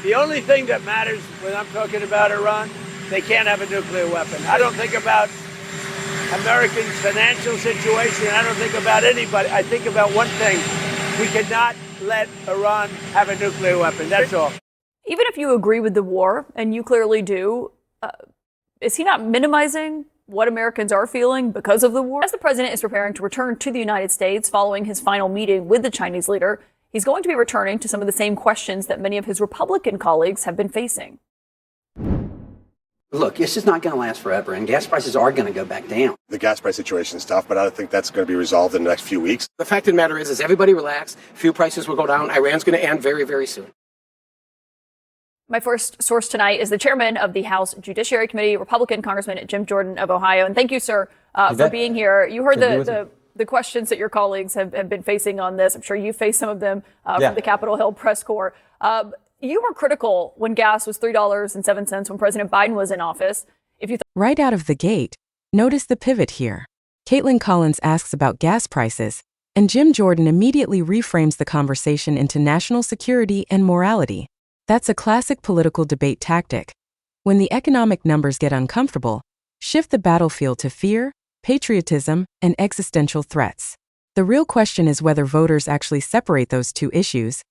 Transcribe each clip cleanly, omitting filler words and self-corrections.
The only thing that matters when I'm talking about Iran, they can't have a nuclear weapon. I don't think about Americans' financial situation. I don't think about anybody. I think about one thing. We cannot let Iran have a nuclear weapon. That's all. Even if you agree with the war, and you clearly do, is he not minimizing what Americans are feeling because of the war? As the president is preparing to return to the United States following his final meeting with the Chinese leader, he's going to be returning to some of the same questions that many of his Republican colleagues have been facing. Look, this is not going to last forever, and gas prices are going to go back down. The gas price situation is tough, but I don't think that's going to be resolved in the next few weeks. The fact of the matter is everybody relax. Fuel prices will go down. Iran's going to end very, very soon. My first source tonight is the chairman of the House Judiciary Committee, Republican Congressman Jim Jordan of Ohio. And thank you, sir, for being here. You heard the questions that your colleagues have been facing on this. I'm sure you faced some of them from the Capitol Hill press corps. You were critical when gas was $3.07 when President Biden was in office. Right out of the gate, notice the pivot here. Kaitlan Collins asks about gas prices, and Jim Jordan immediately reframes the conversation into national security and morality. That's a classic political debate tactic. When the economic numbers get uncomfortable, shift the battlefield to fear, patriotism, and existential threats. The real question is whether voters actually separate those two issues,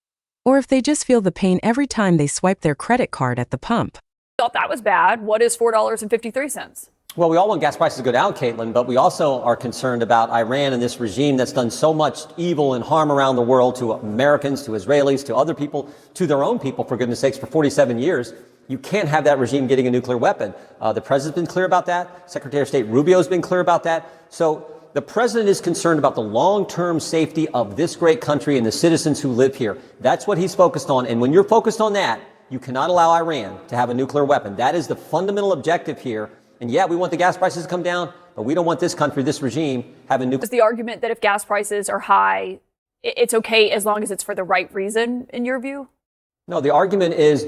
or if they just feel the pain every time they swipe their credit card at the pump. Thought that was bad. What is $4.53? Well, we all want gas prices to go down, Kaitlan, but we also are concerned about Iran and this regime that's done so much evil and harm around the world to Americans, to Israelis, to other people, to their own people, for goodness sakes, for 47 years. You can't have that regime getting a nuclear weapon. The president's been clear about that. Secretary of State Rubio's been clear about that. So the president is concerned about the long-term safety of this great country and the citizens who live here. That's what he's focused on. And when you're focused on that, you cannot allow Iran to have a nuclear weapon. That is the fundamental objective here. And yeah, we want the gas prices to come down, but we don't want this country, this regime, having nuclear. Is the argument that if gas prices are high, it's okay as long as it's for the right reason, in your view? No, the argument is,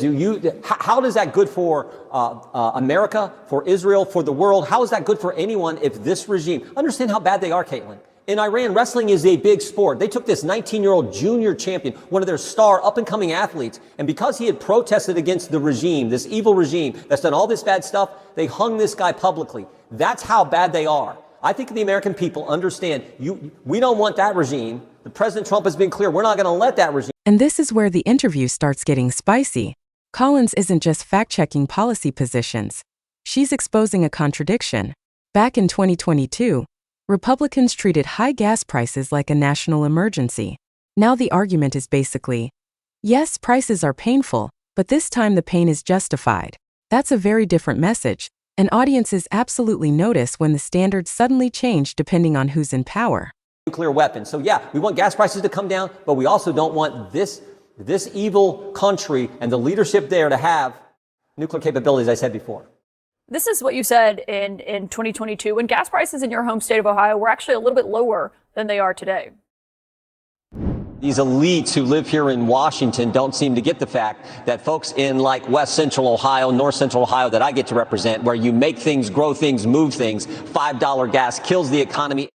how is that good for America, for Israel, for the world? How is that good for anyone if this regime, understand how bad they are, Kaitlan. In Iran, wrestling is a big sport. They took this 19-year-old junior champion, one of their star up-and-coming athletes, and because he had protested against the regime, this evil regime that's done all this bad stuff, they hung this guy publicly. That's how bad they are. I think the American people understand, we don't want that regime. The President Trump has been clear, we're not going to let that regime. And this is where the interview starts getting spicy. Collins isn't just fact-checking policy positions. She's exposing a contradiction. Back in 2022, Republicans treated high gas prices like a national emergency. Now the argument is basically, yes, prices are painful, but this time the pain is justified. That's a very different message, and audiences absolutely notice when the standards suddenly change depending on who's in power. Nuclear weapons. So yeah, we want gas prices to come down, but we also don't want this evil country and the leadership there to have nuclear capabilities, as I said before. This is what you said in 2022 when gas prices in your home state of Ohio were actually a little bit lower than they are today. These elites who live here in Washington don't seem to get the fact that folks in like West Central Ohio, North Central Ohio that I get to represent, where you make things, grow things, move things, $5 gas kills the economy.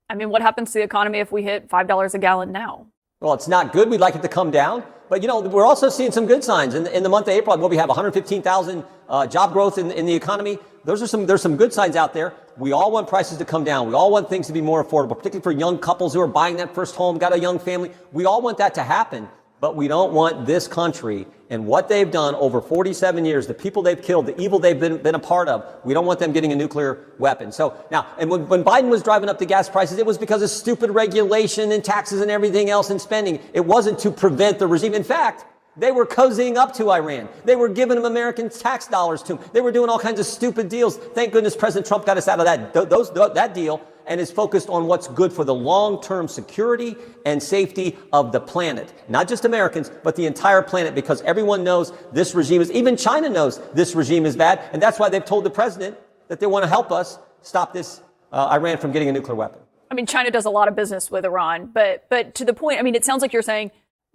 I mean, what happens to the economy if we hit $5 a gallon now? Well, it's not good. We'd like it to come down. But, we're also seeing some good signs. In the month of April, we have 115,000 job growth in the economy. There's some good signs out there. We all want prices to come down. We all want things to be more affordable, particularly for young couples who are buying that first home, got a young family. We all want that to happen. But we don't want this country and what they've done over 47 years, the people they've killed, the evil they've been a part of. We don't want them getting a nuclear weapon. So now, and when Biden was driving up the gas prices, it was because of stupid regulation and taxes and everything else and spending. It wasn't to prevent the regime. In fact, they were cozying up to Iran. They were giving them American tax dollars to them. They were doing all kinds of stupid deals. Thank goodness President Trump got us out of that deal and is focused on what's good for the long-term security and safety of the planet. Not just Americans, but the entire planet, because everyone knows this regime is, even China knows this regime is bad, and that's why they've told the president that they want to help us stop this Iran from getting a nuclear weapon. I mean, China does a lot of business with Iran, but to the point, I mean, it sounds like you're saying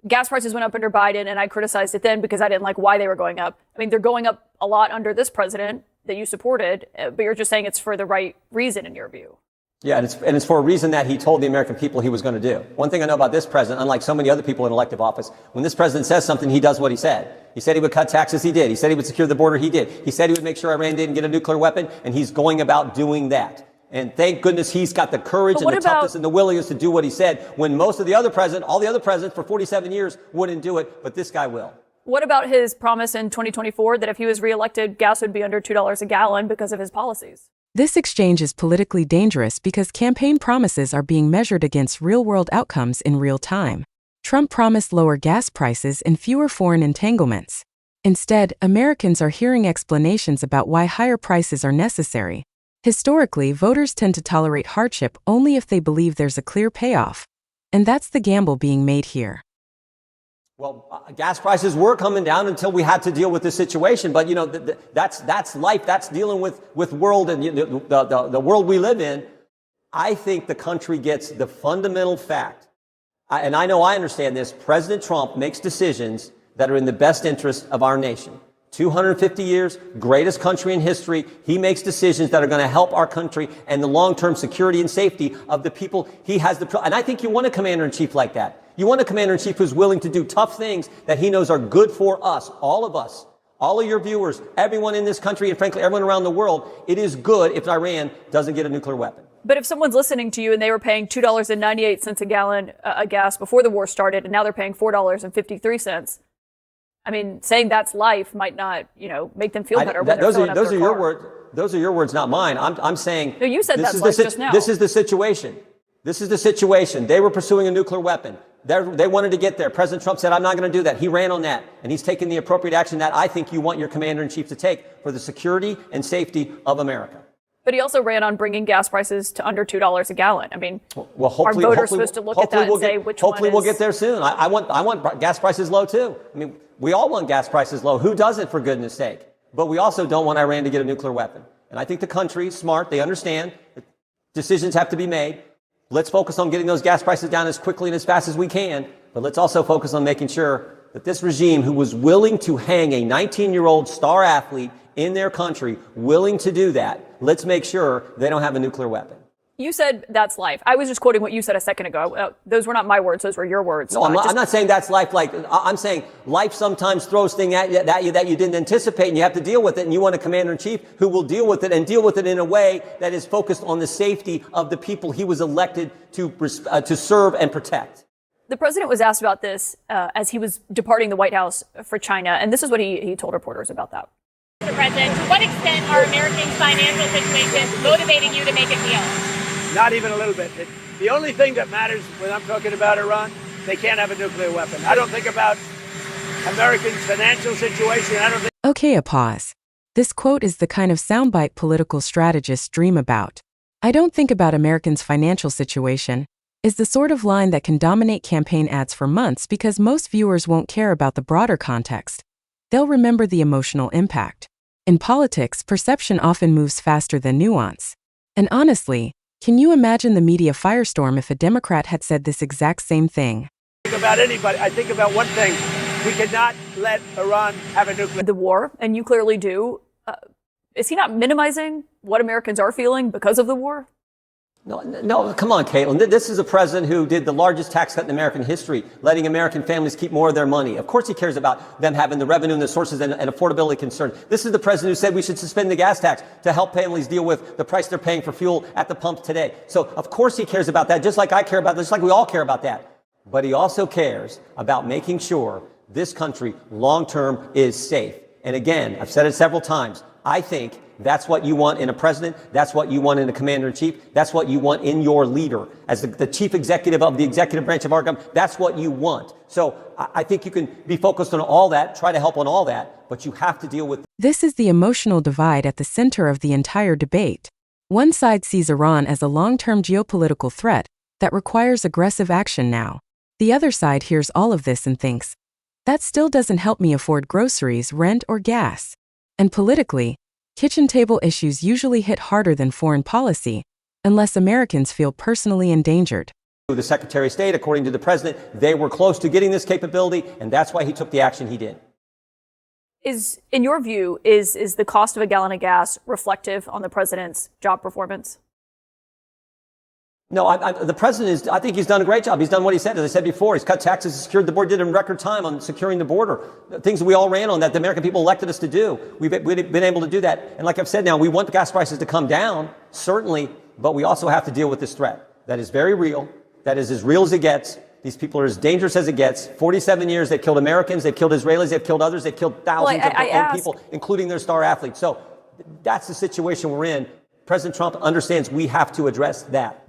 gas prices went up under Biden, and I criticized it then because I didn't like why they were going up. I mean, they're going up a lot under this president that you supported, but you're just saying it's for the right reason in your view. Yeah, and it's for a reason that he told the American people he was going to do. One thing I know about this president, unlike so many other people in elective office, when this president says something, he does what he said. He said he would cut taxes, he did. He said he would secure the border, he did. He said he would make sure Iran didn't get a nuclear weapon, and he's going about doing that. And thank goodness he's got the courage and the toughness and the willingness to do what he said when most of the other presidents, all the other presidents for 47 years wouldn't do it, but this guy will. What about his promise in 2024 that if he was reelected, gas would be under $2 a gallon because of his policies? This exchange is politically dangerous because campaign promises are being measured against real-world outcomes in real time. Trump promised lower gas prices and fewer foreign entanglements. Instead, Americans are hearing explanations about why higher prices are necessary. Historically, voters tend to tolerate hardship only if they believe there's a clear payoff. And that's the gamble being made here. Well, gas prices were coming down until we had to deal with this situation. But, you know, that's life. That's dealing with world and the world we live in. I think the country gets the fundamental fact. And I know I understand this. President Trump makes decisions that are in the best interest of our nation. 250 years, greatest country in history. He makes decisions that are going to help our country and the long-term security and safety of the people he has. And I think you want a commander-in-chief like that. You want a commander-in-chief who's willing to do tough things that he knows are good for us, all of your viewers, everyone in this country, and frankly, everyone around the world. It is good if Iran doesn't get a nuclear weapon. But if someone's listening to you and they were paying $2.98 a gallon of gas before the war started, and now they're paying $4.53, I mean, saying that's life might not, make them feel better. Those are your words. Those are your words, not mine. I'm saying. No, you said that's life just now. This is the situation. This is the situation. They were pursuing a nuclear weapon. They wanted to get there. President Trump said, I'm not going to do that. He ran on that. And he's taken the appropriate action that I think you want your commander-in-chief to take for the security and safety of America. But he also ran on bringing gas prices to under $2 a gallon. I mean, are voters supposed to look at that and say which one Hopefully we'll get there soon. I want gas prices low, too. I mean, we all want gas prices low. Who doesn't, for goodness sake? But we also don't want Iran to get a nuclear weapon. And I think the country is smart. They understand that decisions have to be made. Let's focus on getting those gas prices down as quickly and as fast as we can. But let's also focus on making sure that this regime, who was willing to hang a 19-year-old star athlete in their country, willing to do that, let's make sure they don't have a nuclear weapon. You said that's life. I was just quoting what you said a second ago. Those were not my words. Those were your words. No, I'm not saying that's life. I'm saying life sometimes throws things at you that you didn't anticipate, and you have to deal with it. And you want a commander-in-chief who will deal with it and deal with it in a way that is focused on the safety of the people he was elected to serve and protect. The president was asked about this as he was departing the White House for China, and this is what he told reporters about that. Mr. President, to what extent are Americans' financial situations motivating you to make a deal? Not even a little bit. The only thing that matters when I'm talking about Iran, they can't have a nuclear weapon. I don't think about Americans' financial situation. Okay, a pause. This quote is the kind of soundbite political strategists dream about. I don't think about Americans' financial situation is the sort of line that can dominate campaign ads for months because most viewers won't care about the broader context. They'll remember the emotional impact. In politics, perception often moves faster than nuance. And honestly, can you imagine the media firestorm if a Democrat had said this exact same thing? I think about anybody. I think about one thing. We cannot let Iran have a nuclear... The war, and you clearly do. Is he not minimizing what Americans are feeling because of the war? No, come on, Kaitlan. This is a president who did the largest tax cut in American history, letting American families keep more of their money. Of course he cares about them having the revenue and the sources and affordability concerns. This is the president who said we should suspend the gas tax to help families deal with the price they're paying for fuel at the pump today. So, of course he cares about that, just like I care about this, just like we all care about that. But he also cares about making sure this country long-term is safe. And again, I've said it several times, I think that's what you want in a president. That's what you want in a commander-in-chief. That's what you want in your leader. As the chief executive of the executive branch of our government, that's what you want. So I think you can be focused on all that, try to help on all that, but you have to deal with... This is the emotional divide at the center of the entire debate. One side sees Iran as a long-term geopolitical threat that requires aggressive action now. The other side hears all of this and thinks, that still doesn't help me afford groceries, rent, or gas. And politically, kitchen table issues usually hit harder than foreign policy, unless Americans feel personally endangered. The Secretary of State, according to the president, they were close to getting this capability, and that's why he took the action he did. In your view, is the cost of a gallon of gas reflective on the president's job performance? No, the president I think he's done a great job. He's done what he said. As I said before, he's cut taxes, secured the border, did it in record time on securing the border. Things that we all ran on that the American people elected us to do. We've been able to do that. And like I've said now, we want the gas prices to come down, certainly, but we also have to deal with this threat. That is very real. That is as real as it gets. These people are as dangerous as it gets. 47 years, they've killed Americans, they've killed Israelis, they've killed others, they've killed thousands of their own people, including their star athletes. So that's the situation we're in. President Trump understands we have to address that.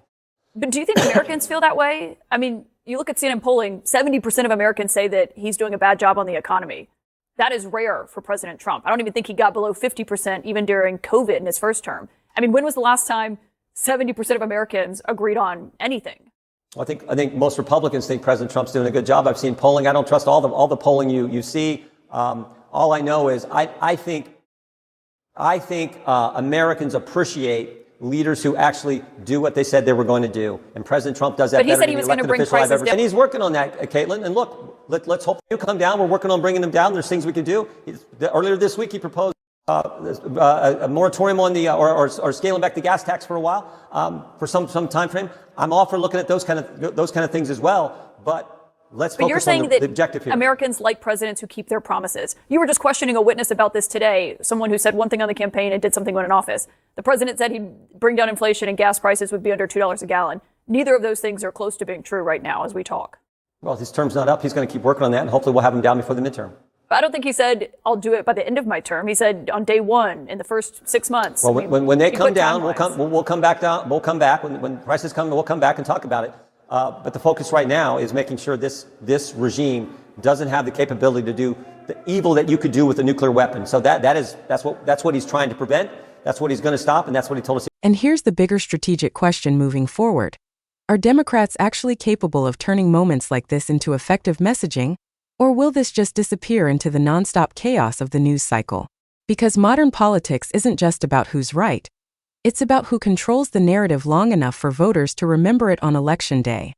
But do you think Americans feel that way? I mean, you look at CNN polling, 70% of Americans say that he's doing a bad job on the economy. That is rare for President Trump. I don't even think he got below 50% even during COVID in his first term. I mean, when was the last time 70% of Americans agreed on anything? I think most Republicans think President Trump's doing a good job. I've seen polling. I don't trust all the polling you see. All I know is I think Americans appreciate leaders who actually do what they said they were going to do. And President Trump does that better than any elected official I've ever seen. And he's working on that, Kaitlan. And look, let's hope they do come down. We're working on bringing them down. There's things we can do. Earlier this week, he proposed a moratorium on the or scaling back the gas tax for a while for some time frame. I'm all for looking at those kind of things as well. But let's focus on the objective here. Americans like presidents who keep their promises. You were just questioning a witness about this today, someone who said one thing on the campaign and did something when in office. The president said he'd bring down inflation and gas prices would be under $2 a gallon. Neither of those things are close to being true right now as we talk. Well, his term's not up. He's going to keep working on that, and hopefully we'll have him down before the midterm. But I don't think he said, I'll do it by the end of my term. He said on day one, in the first 6 months. Well, when they come down, we'll come back down. We'll come back. When prices come, we'll come back and talk about it. But the focus right now is making sure this regime doesn't have the capability to do the evil that you could do with a nuclear weapon. So that's what he's trying to prevent. That's what he's going to stop, and that's what he told us. And here's the bigger strategic question moving forward. Are Democrats actually capable of turning moments like this into effective messaging, or will this just disappear into the nonstop chaos of the news cycle? Because modern politics isn't just about who's right. It's about who controls the narrative long enough for voters to remember it on Election Day.